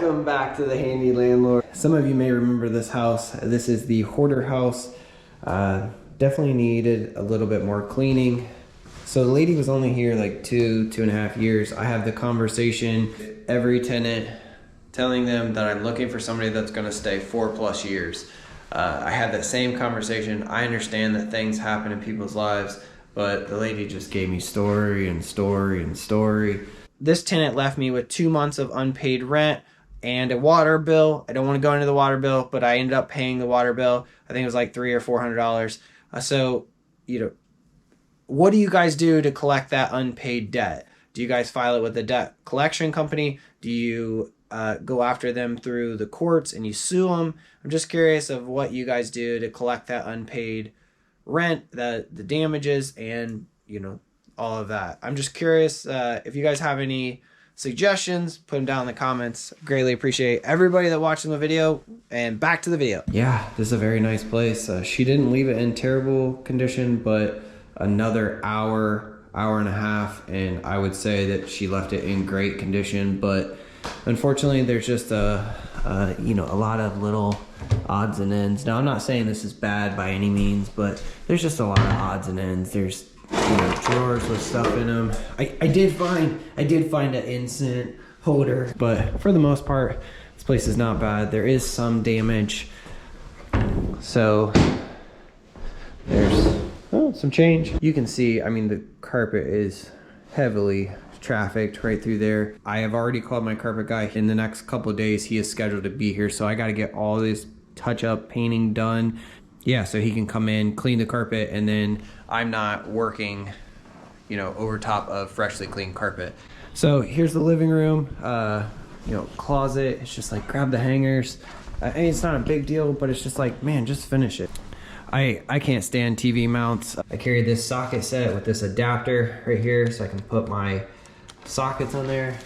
Welcome back to the Handy Landlord. Some of you may remember this house. This is the hoarder house. Definitely needed a little bit more cleaning. So the lady was only here like 2.5 years. I have the conversation with every tenant, telling them that I'm looking for somebody that's gonna stay 4+ years. I had that same conversation. I understand that things happen in people's lives, but the lady just gave me story and story and story. This tenant left me with 2 months of unpaid rent and a water bill. I don't want to go into the water bill, but I ended up paying the water bill. I think it was like $300 or $400. So, you know, what do you guys do to collect that unpaid debt? Do you guys file it with the debt collection company? Do you go after them through the courts and you sue them? I'm just curious of what you guys do to collect that unpaid rent, the damages, and, you know, all of that. I'm just curious if you guys have any suggestions, put them down in the comments. Greatly appreciate everybody that watched the video, and back to the video. Yeah, this is a very nice place. She didn't leave it in terrible condition, but another hour and a half, and I would say that she left it in great condition. But unfortunately, there's just you know, a lot of little odds and ends. Now, I'm not saying this is bad by any means, but there's just a lot of odds and ends. There's, you know, drawers with stuff in them. I did find an instant holder, but for the most part, this place is not bad. There is some damage. So there's some change. You can see, I mean, the carpet is heavily trafficked right through there. I have already called my carpet guy. In the next couple of days, he is scheduled to be here, so I got to get all this touch-up painting done. Yeah, so he can come in, clean the carpet, and then I'm not working, you know, over top of freshly cleaned carpet. So here's the living room, you know, closet. It's just like, grab the hangers. I mean, it's not a big deal, but it's just like, man, just finish it. I can't stand TV mounts. I carry this socket set with this adapter right here, so I can put my sockets on there.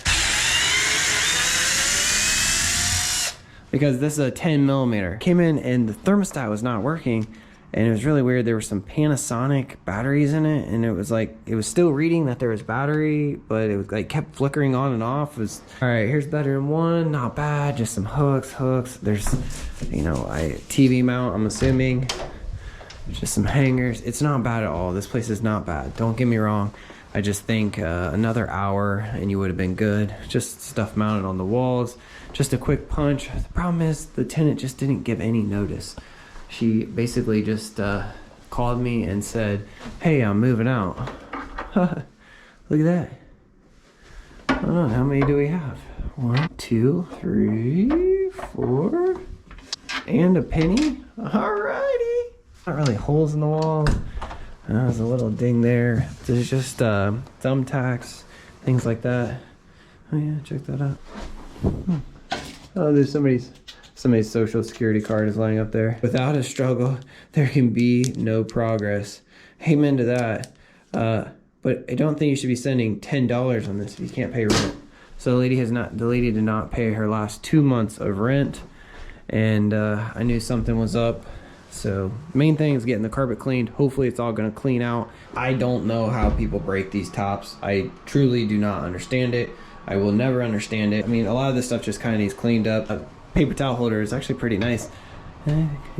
Because this is a 10mm. Came in and the thermostat was not working, and it was really weird. There were some Panasonic batteries in it, and it was like, it was still reading that there was battery, but it was like kept flickering on and off. It was, all right, here's bedroom 1, not bad, just some hooks. There's, you know, TV mount, I'm assuming. Just some hangers. It's not bad at all. This place is not bad. Don't get me wrong. I just think another hour and you would have been good. Just stuff mounted on the walls. Just a quick punch. The problem is the tenant just didn't give any notice. She basically just called me and said, hey, I'm moving out. Look at that. I don't know, how many do we have? 1, 2, 3, 4, and a penny. Alrighty. Not really holes in the wall. There's a little ding there. There's just thumbtacks, things like that. Oh yeah, check that out. Oh, there's somebody's social security card is lying up there. Without a struggle, there can be no progress. Amen to that. But I don't think you should be spending $10 on this if you can't pay rent. So the lady did not pay her last 2 months of rent, and I knew something was up. So main thing is getting the carpet cleaned. Hopefully it's all gonna clean out. I don't know how people break these tops. I truly do not understand it. I will never understand it. I mean, a lot of this stuff just kind of needs cleaned up. A paper towel holder is actually pretty nice.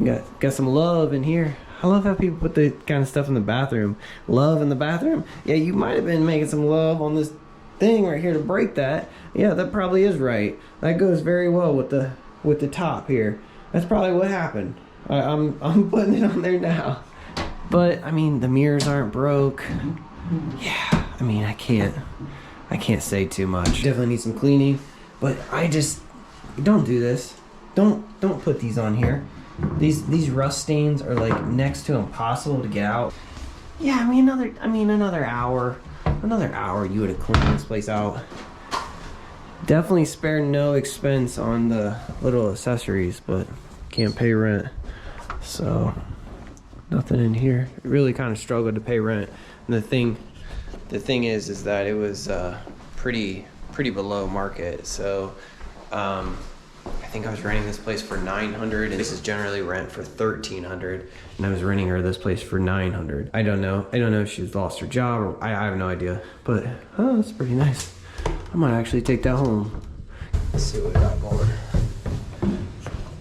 Got some love in here. I love how people put the kind of stuff in the bathroom. Love in the bathroom? Yeah, you might have been making some love on this thing right here to break that. Yeah, that probably is right. That goes very well with the top here. That's probably what happened. I'm putting it on there now. But I mean, the mirrors aren't broke. Yeah, I mean, I can't say too much. Definitely need some cleaning, but I just don't do this. Don't put these on here. These rust stains are like next to impossible to get out. Yeah, I mean another hour you would have cleaned this place out. Definitely spare no expense on the little accessories, but can't pay rent. So nothing in here. Really kind of struggled to pay rent. And the thing is that it was pretty below market. So I think I was renting this place for $900, and this is generally rent for $1,300, and I was renting her this place for $900. I don't know if she's lost her job, or I have no idea. But oh, that's pretty nice. I might actually take that home. Let's see what we got going.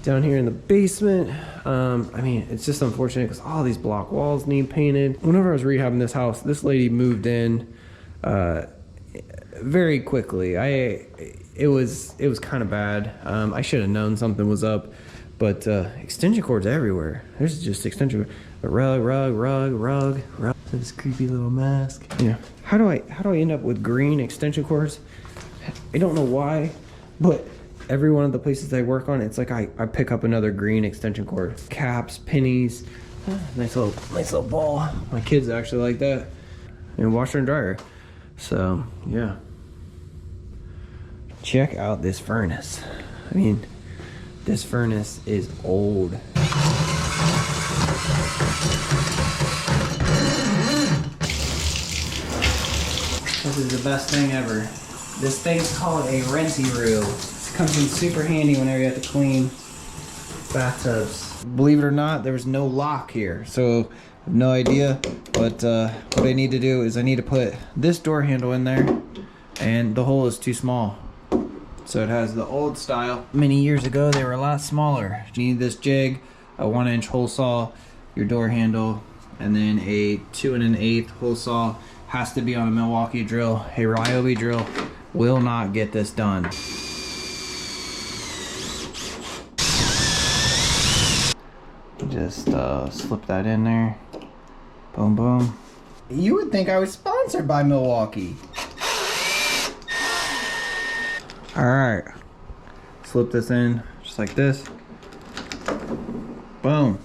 Down here in the basement, I mean, it's just unfortunate because all these block walls need painted. Whenever I was rehabbing this house, this lady moved in very quickly. It was kind of bad. I should have known something was up, but extension cords everywhere. There's just extension rug. This creepy little mask. Yeah. How do I end up with green extension cords? I don't know why, but every one of the places I work on, it's like I pick up another green extension cord. Caps, pennies, nice little ball. My kids actually like that. And washer and dryer. So yeah. Check out this furnace. I mean, this furnace is old. This is the best thing ever. This thing's called a Renty-Roo. It comes in super handy whenever you have to clean bathtubs. Believe it or not, there was no lock here, so I have no idea. But what I need to do is I need to put this door handle in there, and the hole is too small. So it has the old style. Many years ago, they were a lot smaller. You need this jig, a 1-inch hole saw, your door handle, and then a 2 1/8 hole saw. Has to be on a Milwaukee drill. A Ryobi drill will not get this done. Just slip that in there. Boom, boom. You would think I was sponsored by Milwaukee. All right, slip this in just like this. Boom.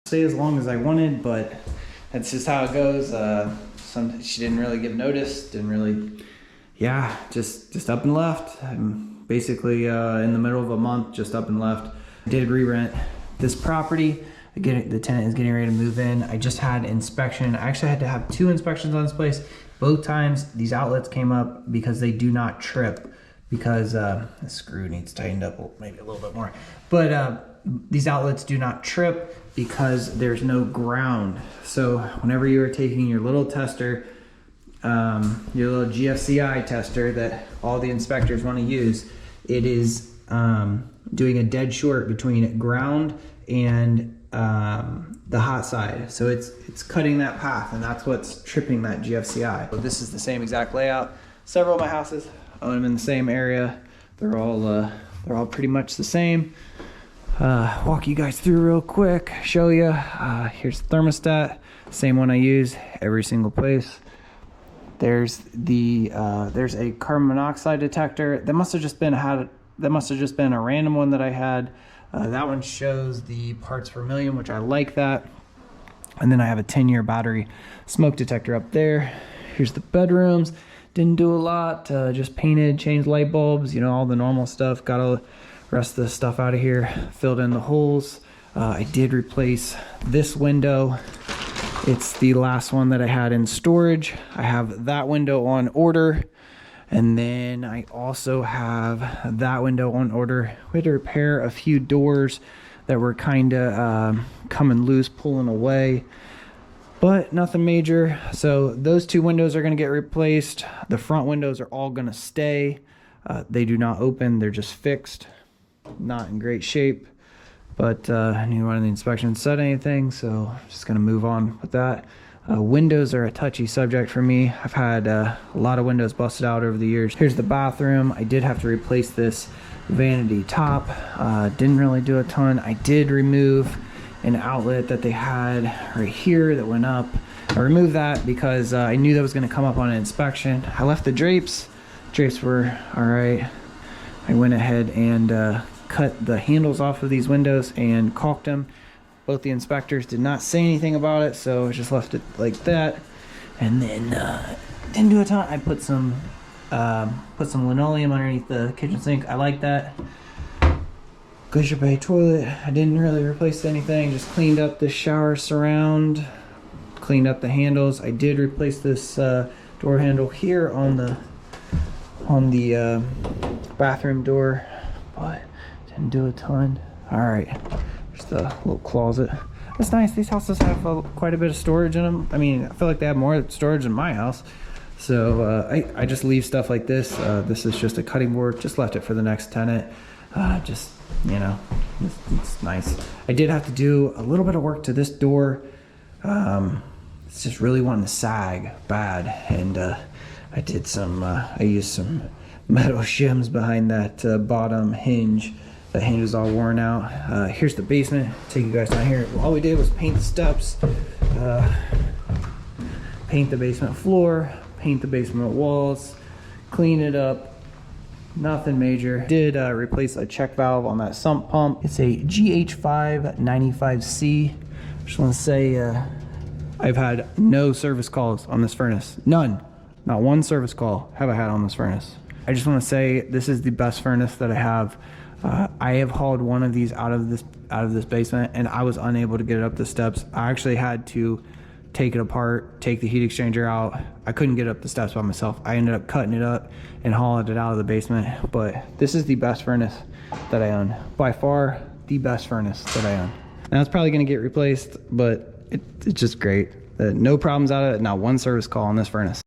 Stay as long as I wanted, but that's just how it goes. She didn't really give notice, didn't really, yeah, just up and left. I'm basically in the middle of a month, just up and left. I did re-rent this property. Again, the tenant is getting ready to move in. I just had inspection. I actually had to have 2 inspections on this place. Both times these outlets came up because they do not trip, because the screw needs tightened up maybe a little bit more. But these outlets do not trip because there's no ground. So whenever you are taking your little tester, your little GFCI tester that all the inspectors want to use, it is doing a dead short between ground and the hot side. So it's cutting that path, and that's what's tripping that GFCI. So this is the same exact layout. Several of my houses, own them in the same area. They're all pretty much the same. Walk you guys through real quick, show you. Here's the thermostat, same one I use every single place. There's a carbon monoxide detector. That must have just been a random one that I had. That one shows the parts per million, which I like that. And then I have a 10-year battery smoke detector up there. Here's the bedrooms. Didn't do a lot, just painted, changed light bulbs, you know, all the normal stuff. Got all the rest of the stuff out of here, filled in the holes. I did replace this window. It's the last one that I had in storage. I have that window on order. And then I also have that window on order. We had to repair a few doors that were kind of coming loose, pulling away, but nothing major. So those 2 windows are going to get replaced. The front windows are all going to stay. They do not open. They're just fixed. Not in great shape, but I didn't run the inspection said anything, so just going to move on with that. Windows are a touchy subject for me. I've had a lot of windows busted out over the years. Here's the bathroom. I did have to replace this vanity top. Didn't really do a ton. I did remove an outlet that they had right here that went up. I removed that because I knew that was going to come up on an inspection. I left the drapes. Drapes were all right. I went ahead and cut the handles off of these windows and caulked them. Both the inspectors did not say anything about it, so I just left it like that. And then didn't do a ton. I put some linoleum underneath the kitchen sink. I like that. Glacier Bay toilet. I didn't really replace anything. Just cleaned up the shower surround. Cleaned up the handles. I did replace this door handle here on the bathroom door, but didn't do a ton. All right. The little closet. it's nice. These houses have quite a bit of storage in them. I mean, I feel like they have more storage in my house. So I just leave stuff like this. This is just a cutting board. Just left it for the next tenant. Just, you know, it's nice. I did have to do a little bit of work to this door. It's just really wanting to sag bad. And I did some, I used some metal shims behind that bottom hinge. The hinge is all worn out. Here's the basement. Take you guys down here. All we did was paint the steps, paint the basement floor, paint the basement walls, clean it up. Nothing major. Did replace a check valve on that sump pump. It's a GH595C. Just want to say I've had no service calls on this furnace. None. Not one service call have I had on this furnace. I just want to say this is the best furnace that I have. I have hauled one of these out of this basement, and I was unable to get it up the steps. I actually had to take it apart, take the heat exchanger out. I couldn't get up the steps by myself. I ended up cutting it up and hauling it out of the basement. But this is the best furnace that I own. By far, the best furnace that I own. Now it's probably gonna get replaced, but it's just great. No problems out of it, not one service call on this furnace.